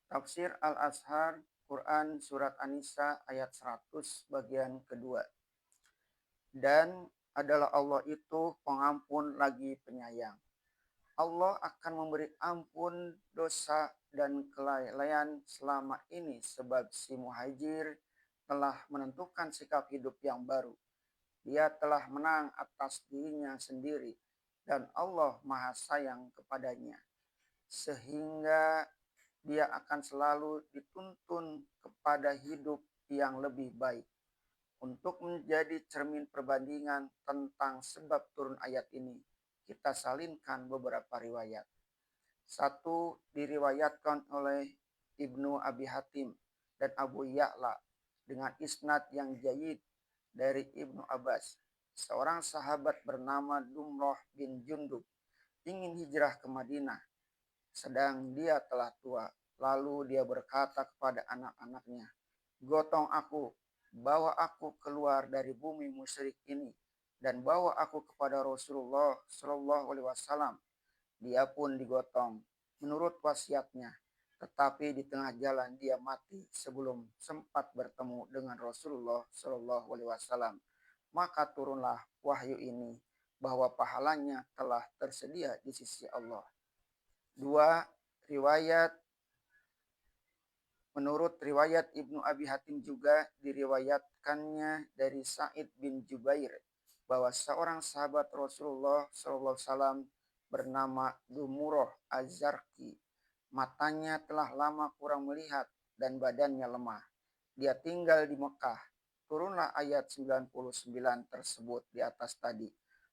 Tafsir Al-Azhar, Quran Surat An-Nisa ayat 100 bagian kedua. Dan adalah Allah itu pengampun lagi penyayang. Allah akan memberi ampun dosa dan kelalaian selama ini sebab si muhajir telah menentukan sikap hidup yang baru. Dia telah menang atas dirinya sendiri dan Allah Maha Sayang kepadanya. Sehingga dia akan selalu dituntun kepada hidup yang lebih baik. Untuk menjadi cermin perbandingan tentang sebab turun ayat ini, kita salinkan beberapa riwayat. Satu diriwayatkan oleh Ibnu Abi Hatim dan Abu Ya'la dengan isnad yang jayyid dari Ibnu Abbas. Seorang sahabat bernama Dumroh bin Jundub ingin hijrah ke Madinah, sedang dia telah tua. Lalu dia berkata kepada anak-anaknya, "Gotong aku, bawa aku keluar dari bumi musyrik ini dan bawa aku kepada Rasulullah Shallallahu Alaihi Wasallam." Dia pun digotong menurut wasiatnya, tetapi di tengah jalan dia mati sebelum sempat bertemu dengan Rasulullah Shallallahu Alaihi Wasallam. Maka turunlah wahyu ini bahwa pahalanya telah tersedia di sisi Allah. Dua, riwayat menurut riwayat Ibnu Abi Hatim juga diriwayatkannya dari Sa'id bin Jubair bahwa seorang sahabat Rasulullah SAW bernama Dumurah Az-Zarqi. Matanya telah lama kurang melihat dan badannya lemah. Dia tinggal di Mekah. Turunlah ayat 99 tersebut di atas tadi.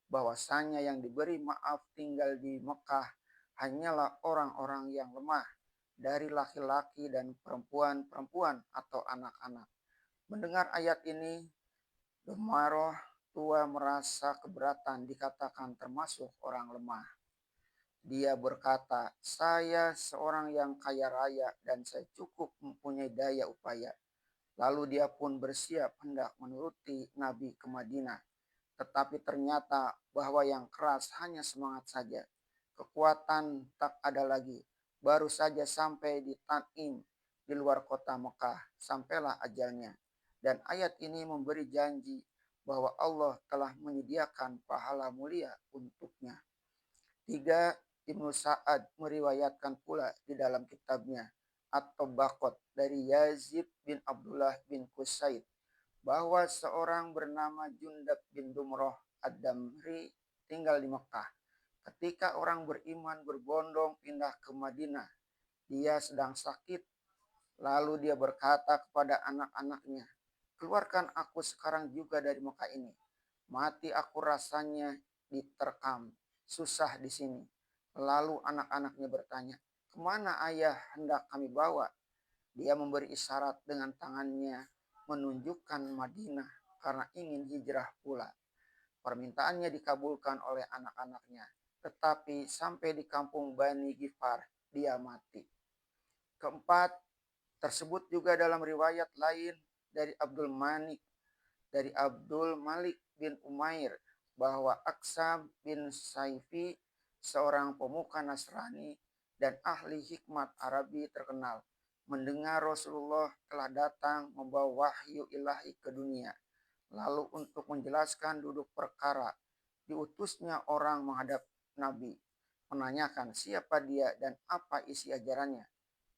Bahwasanya yang diberi maaf tinggal di Mekah hanyalah orang-orang yang lemah dari laki-laki dan perempuan-perempuan atau anak-anak. Mendengar ayat ini, Dumaroh tua merasa keberatan dikatakan termasuk orang lemah. Dia berkata, "Saya seorang yang kaya raya dan saya cukup mempunyai daya upaya." Lalu dia pun bersiap hendak menuruti Nabi ke Madinah. Tetapi ternyata bahwa yang keras hanya semangat saja. Kekuatan tak ada lagi. Baru saja sampai di Tanim di luar kota Mekah. Sampailah ajalnya. Dan ayat ini memberi janji bahwa Allah telah menyediakan pahala mulia untuknya. Tiga, Ibnu Sa'ad meriwayatkan pula di dalam kitabnya At-Tabaqat dari Yazid bin Abdullah bin Qusaid bahwa seorang bernama Jundab bin Dumroh Ad-Damri tinggal di Mekah. Ketika orang beriman berbondong pindah ke Madinah, dia sedang sakit. Lalu dia berkata kepada anak-anaknya, "Keluarkan aku sekarang juga dari Mekah ini. Mati aku rasanya diterkam, susah di sini." Lalu anak-anaknya bertanya, "Kemana ayah hendak kami bawa?" Dia memberi isyarat dengan tangannya menunjukkan Madinah karena ingin hijrah pula. Permintaannya dikabulkan oleh anak-anaknya, tetapi sampai di kampung Bani Gifar, dia mati. Keempat, tersebut juga dalam riwayat lain dari Abdul Malik bin Umair bahwa Aksam bin Saifi, seorang pemuka Nasrani dan ahli hikmat Arabi terkenal, mendengar Rasulullah telah datang membawa wahyu ilahi ke dunia. Lalu untuk menjelaskan duduk perkara, diutusnya orang menghadap Nabi, menanyakan siapa dia dan apa isi ajarannya,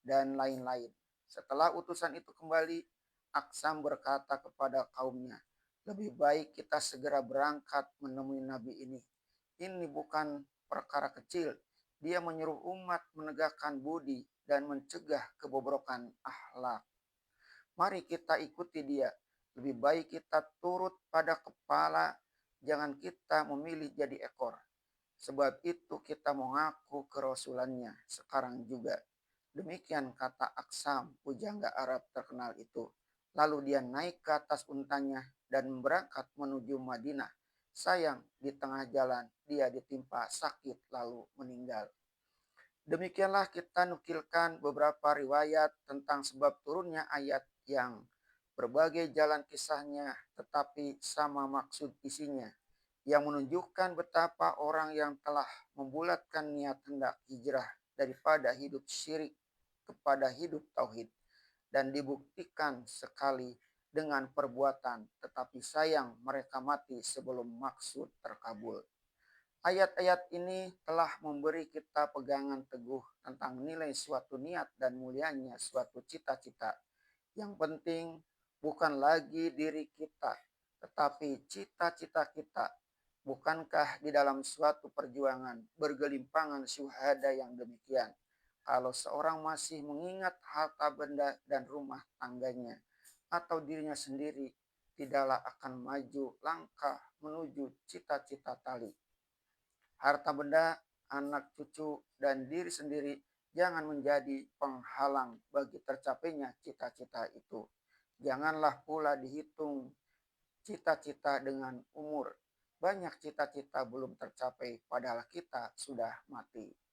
dan lain-lain. Setelah utusan itu kembali, Aksam berkata kepada kaumnya, "Lebih baik kita segera berangkat menemui Nabi ini. Ini bukan perkara kecil. Dia menyuruh umat menegakkan budi dan mencegah kebobrokan akhlak. Mari kita ikuti dia. Lebih baik kita turut pada kepala, jangan kita memilih jadi ekor. Sebab itu kita mengaku kerasulannya sekarang juga." Demikian kata Aksam, pujangga Arab terkenal itu. Lalu dia naik ke atas untanya dan berangkat menuju Madinah. Sayang, di tengah jalan dia ditimpa sakit lalu meninggal. Demikianlah kita nukilkan beberapa riwayat tentang sebab turunnya ayat yang berbagai jalan kisahnya tetapi sama maksud isinya, yang menunjukkan betapa orang yang telah membulatkan niat hendak hijrah daripada hidup syirik kepada hidup tauhid dan dibuktikan sekali dengan perbuatan, tetapi sayang mereka mati sebelum maksud terkabul. Ayat-ayat ini telah memberi kita pegangan teguh tentang nilai suatu niat dan mulianya suatu cita-cita. Yang penting bukan lagi diri kita, tetapi cita-cita kita. Bukankah di dalam suatu perjuangan bergelimpangan syuhada yang demikian? Kalau seorang masih mengingat harta benda dan rumah tangganya atau dirinya sendiri, tidaklah akan maju langkah menuju cita-cita tali. Harta benda, anak cucu, dan diri sendiri jangan menjadi penghalang bagi tercapainya cita-cita itu. Janganlah pula dihitung cita-cita dengan umur. Banyak cita-cita belum tercapai padahal kita sudah mati.